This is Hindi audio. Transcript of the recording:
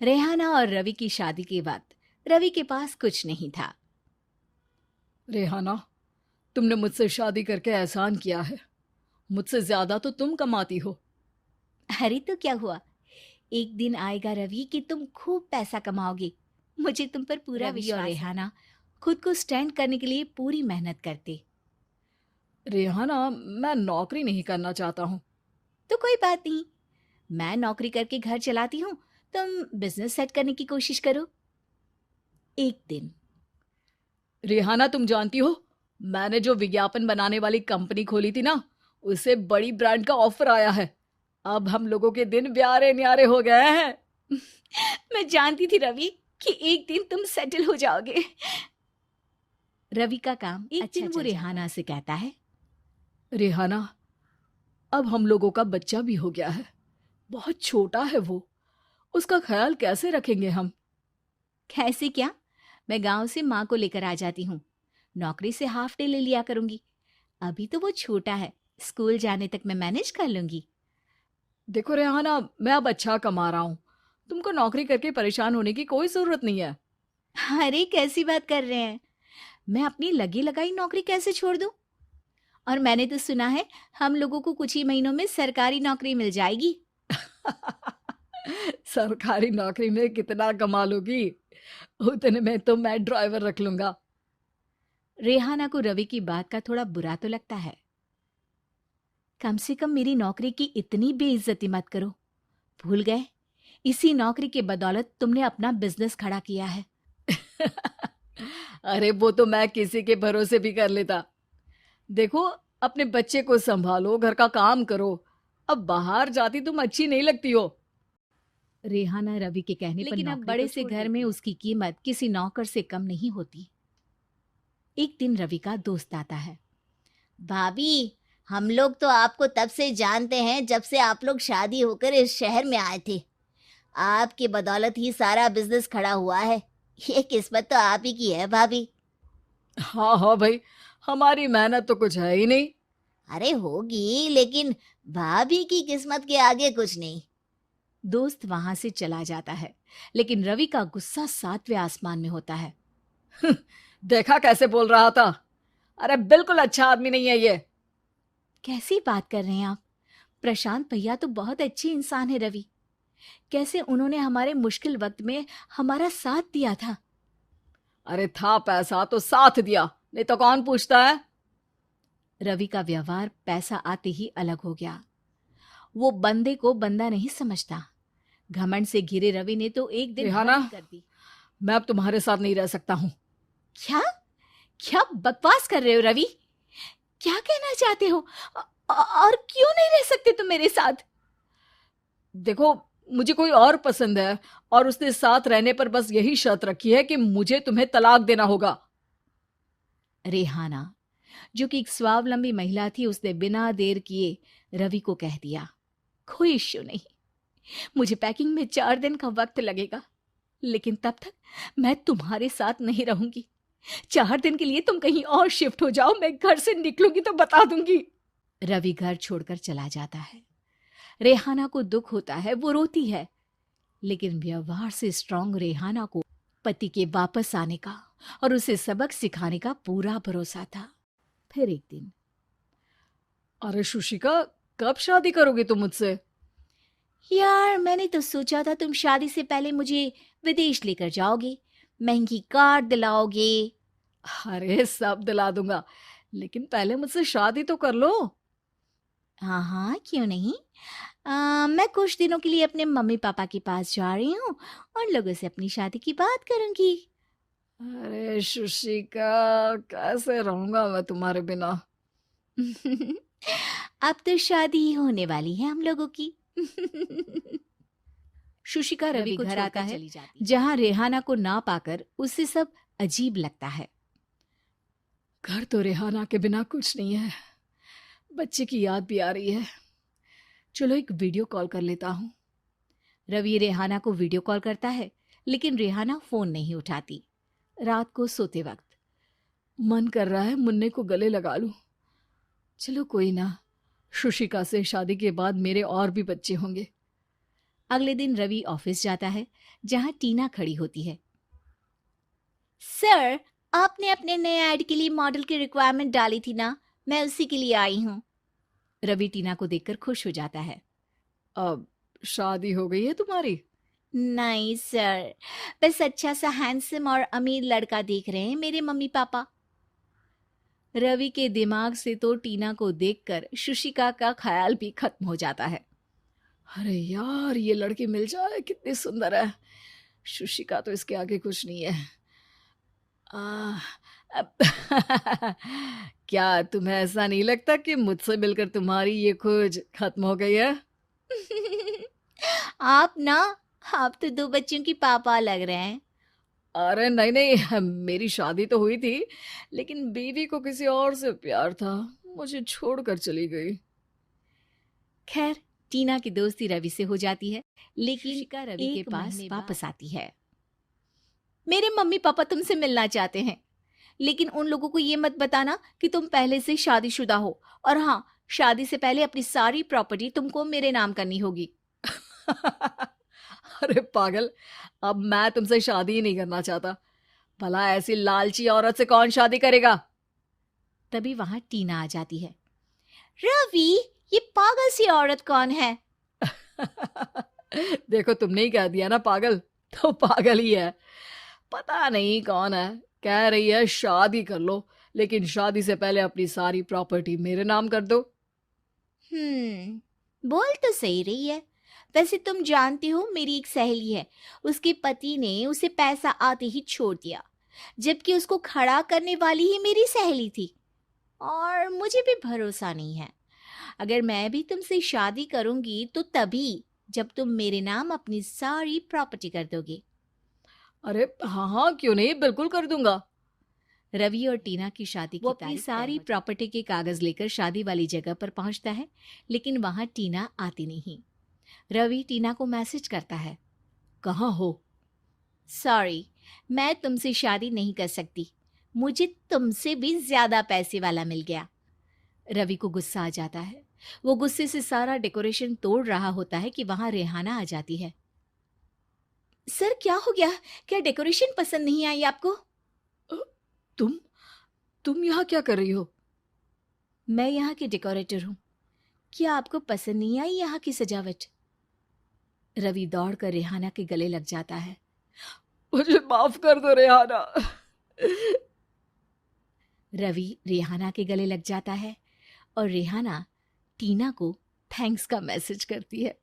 रेहाना और रवि की शादी के वक्त रवि के पास कुछ नहीं था। रेहाना, तुमने मुझसे शादी करके एहसान किया है। मुझसे ज्यादा तो तुम कमाती हो। अरे तो क्या हुआ, एक दिन आएगा रवि कि तुम खूब पैसा कमाओगे। मुझे तुम पर पूरा रवि और विश्वास है। रेहाना। खुद को स्टैंड करने के लिए पूरी मेहनत करते। रेहाना, मैं नौकरी नहीं करना चाहता हूँ। तो कोई बात नहीं, मैं नौकरी करके घर चलाती हूँ, तुम बिजनेस सेट करने की कोशिश करो। एक दिन रेहाना, तुम जानती हो, मैंने जो विज्ञापन बनाने वाली कंपनी खोली थी ना, उसे बड़ी ब्रांड का ऑफर आया है। अब हम लोगों के दिन ब्यारे न्यारे हो गए हैं। मैं जानती थी रवि कि एक दिन तुम सेटल हो जाओगे। रवि का काम एक अच्छा दिन वो चल जाता रेहाना है। से कहता है, रेहाना, अब हम लोगों का बच्चा भी हो गया है। बहुत छोटा है वो। उसका ख्याल कैसे रखेंगे हम? कैसे क्या, मैं गांव से माँ को लेकर आ जाती हूँ। नौकरी से हाफ डे ले लिया करूंगी। अभी तो वो छोटा है, स्कूल जाने तक मैं मैनेज कर लूंगी। देखो रेहाना, मैं अब अच्छा कमा रहा हूँ। तुमको नौकरी करके परेशान होने की कोई जरूरत नहीं है। अरे कैसी बात कर रहे हैं, मैं अपनी लगी लगाई नौकरी कैसे छोड़ दूं? और मैंने तो सुना है हम लोगों को कुछ ही महीनों में सरकारी नौकरी मिल जाएगी। सरकारी नौकरी में कितना कमा लोगी? उतने में तो मैं ड्राइवर रख लूंगा। रेहाना को रवि की बात का थोड़ा बुरा तो लगता है। कम से कम मेरी नौकरी की इतनी बेइज्जती मत करो। भूल गए, इसी नौकरी के बदौलत तुमने अपना बिजनेस खड़ा किया है। अरे वो तो मैं किसी के भरोसे भी कर लेता। देखो, अपने बच्चे को संभालो, घर का काम करो। अब बाहर जाती तुम अच्छी नहीं लगती हो। रेहाना रवि के कहने पर लेकिन अब नौकरी बड़े तो से छोड़ घर में देती। उसकी कीमत किसी नौकर से कम नहीं होती। एक दिन रवि का दोस्त आता है। भाभी, हम लोग तो आपको तब से जानते हैं जब से आप लोग शादी होकर इस शहर में आए थे। आपकी बदौलत ही सारा बिजनेस खड़ा हुआ है। ये किस्मत तो आप ही की है भाभी। हाँ हाँ भाई, हमारी मेहनत तो कुछ है ही नहीं। अरे होगी, लेकिन भाभी की किस्मत के आगे कुछ नहीं। दोस्त वहां से चला जाता है, लेकिन रवि का गुस्सा सातवें आसमान में होता है। देखा कैसे बोल रहा था? अरे बिल्कुल अच्छा आदमी नहीं है ये। कैसी बात कर रहे हैं आप? प्रशांत भैया तो बहुत अच्छे इंसान है रवि। कैसे उन्होंने हमारे मुश्किल वक्त में हमारा साथ दिया था। अरे था पैसा तो साथ दिया, नहीं तो कौन पूछता है? रवि का व्यवहार पैसा आते ही अलग हो गया। वो बंदे को बंदा नहीं समझता। घमंड से घिरे रवि ने तो एक दिन हद रेहाना, ही कर दी। मैं अब तुम्हारे साथ नहीं रह सकता हूँ। क्या? क्या बकवास कर रहे हो रवि? क्या कहना चाहते हो? और क्यों नहीं रह सकते तुम मेरे साथ? देखो, मुझे कोई और पसंद है, और उसने साथ रहने पर बस यही शर्त रखी है कि मुझे तुम्हें तलाक देना होगा। रेहाना, जो कि एक स्वावलंबी महिला थी, उसने बिना देर किए रवि को कह दिया, कोई इश्यू नहीं, मुझे पैकिंग में 4 दिन का वक्त लगेगा, लेकिन तब तक मैं तुम्हारे साथ नहीं रहूंगी। 4 दिन के लिए तुम कहीं और शिफ्ट हो जाओ, मैं घर से निकलूंगी तो बता दूंगी। रवि घर छोड़कर चला जाता है। रेहाना को दुख होता है, वो रोती है, लेकिन व्यवहार से स्ट्रांग रेहाना को पति के वापस आने का और उसे सबक सिखाने का पूरा भरोसा था। फिर एक दिन, अरे शुशिका, कब शादी करोगे तुम मुझसे? यार मैंने तो सोचा था तुम शादी से पहले मुझे विदेश लेकर जाओगे, महंगी कार दिलाओगे। अरे सब दिला दूंगा, लेकिन पहले मुझसे शादी तो कर लो। हाँ हाँ, क्यों नहीं। मैं कुछ दिनों के लिए अपने मम्मी पापा के पास जा रही हूँ और लोगों से अपनी शादी की बात करूंगी। अरे शुशिका, कैसे रहूंगा मैं तुम्हारे बिना? अब तो शादी ही होने वाली है हम लोगों की। शुशिका रवि को घर आता है, जहां रेहाना को ना पाकर उसे सब अजीब लगता है। घर तो रेहाना के बिना कुछ नहीं है। बच्चे की याद भी आ रही है। चलो एक वीडियो कॉल कर लेता हूँ। रवि रेहाना को वीडियो कॉल करता है, लेकिन रेहाना फोन नहीं उठाती। रात को सोते वक्त मन कर रहा है मुन्ने को गले लगा लूं। चलो कोई ना, शुशिका से शादी के बाद मेरे और भी बच्चे होंगे। अगले दिन रवि ऑफिस जाता है, जहां टीना खड़ी होती है। सर, आपने अपने नए ऐड के लिए मॉडल की रिक्वायरमेंट डाली थी ना, मैं उसी के लिए आई हूँ। रवि टीना को देखकर खुश हो जाता है। अब शादी हो गई है तुम्हारी? नहीं सर, बस अच्छा सा हैंडसम और अमीर लड़का देख रहे हैं मेरे मम्मी पापा। रवि के दिमाग से तो टीना को देखकर शुशिका का ख्याल भी खत्म हो जाता है। अरे यार, ये लड़की मिल जाए कितनी सुंदर है। शुशिका तो इसके आगे कुछ नहीं है। आ, अब क्या तुम्हें ऐसा नहीं लगता कि मुझसे मिलकर तुम्हारी ये खोज खत्म हो गई है? आप ना, आप तो 2 बच्चों की पापा लग रहे हैं। अरे नहीं नहीं, मेरी शादी तो हुई थी, लेकिन बीवी को किसी और से प्यार था, मुझे छोड़कर चली गई। खैर, टीना की दोस्ती रवि से हो जाती है, लेकिन शुशिका रवि के एक पास महीने वापस वापस आती है। मेरे मम्मी पापा तुमसे मिलना चाहते हैं, लेकिन उन लोगों को ये मत बताना कि तुम पहले से शादीशुदा हो। और हाँ, शादी से पहले अपनी सारी प्रॉपर्टी तुमको मेरे नाम करनी होगी। अरे पागल, अब मैं तुमसे शादी ही नहीं करना चाहता। भला ऐसी लालची औरत से कौन शादी करेगा? तभी वहां टीना आ जाती है। रवि, ये पागल सी औरत कौन है? देखो, तुमने ही कह दिया ना पागल, तो पागल ही है। पता नहीं कौन है, कह रही है शादी कर लो, लेकिन शादी से पहले अपनी सारी प्रॉपर्टी मेरे नाम कर दो। बोल तो सही रही है। वैसे तुम जानती हो, मेरी एक सहेली है, उसके पति ने उसे पैसा आते ही छोड़ दिया, जबकि उसको खड़ा करने वाली ही मेरी सहेली थी। और मुझे भी भरोसा नहीं है। अगर मैं भी तुमसे शादी करूंगी तो तभी, जब तुम मेरे नाम अपनी सारी प्रॉपर्टी कर दोगे। अरे हाँ हाँ, क्यों नहीं, बिल्कुल कर दूंगा। रवि और टीना की शादी वो की अपनी तारीख सारी प्रॉपर्टी के कागज लेकर शादी वाली जगह पर पहुंचता है, लेकिन वहां टीना आती नहीं। रवि टीना को मैसेज करता है। कहाँ हो? सॉरी, मैं तुमसे शादी नहीं कर सकती, मुझे तुमसे भी ज्यादा पैसे वाला मिल गया। रवि को गुस्सा आ जाता है। वो गुस्से से सारा डेकोरेशन तोड़ रहा होता है कि वहां रेहाना आ जाती है। सर, क्या हो गया? क्या डेकोरेशन पसंद नहीं आई आपको? अ, तुम तुम यहाँ क्या कर रही हो? मैं यहाँ की डेकोरेटर हूँ। क्या आपको पसंद नहीं आई यहाँ की सजावट? रवि दौड़कर रेहाना के गले लग जाता है। मुझे माफ कर दो रेहाना। रवि रेहाना के गले लग जाता है और रेहाना टीना को थैंक्स का मैसेज करती है।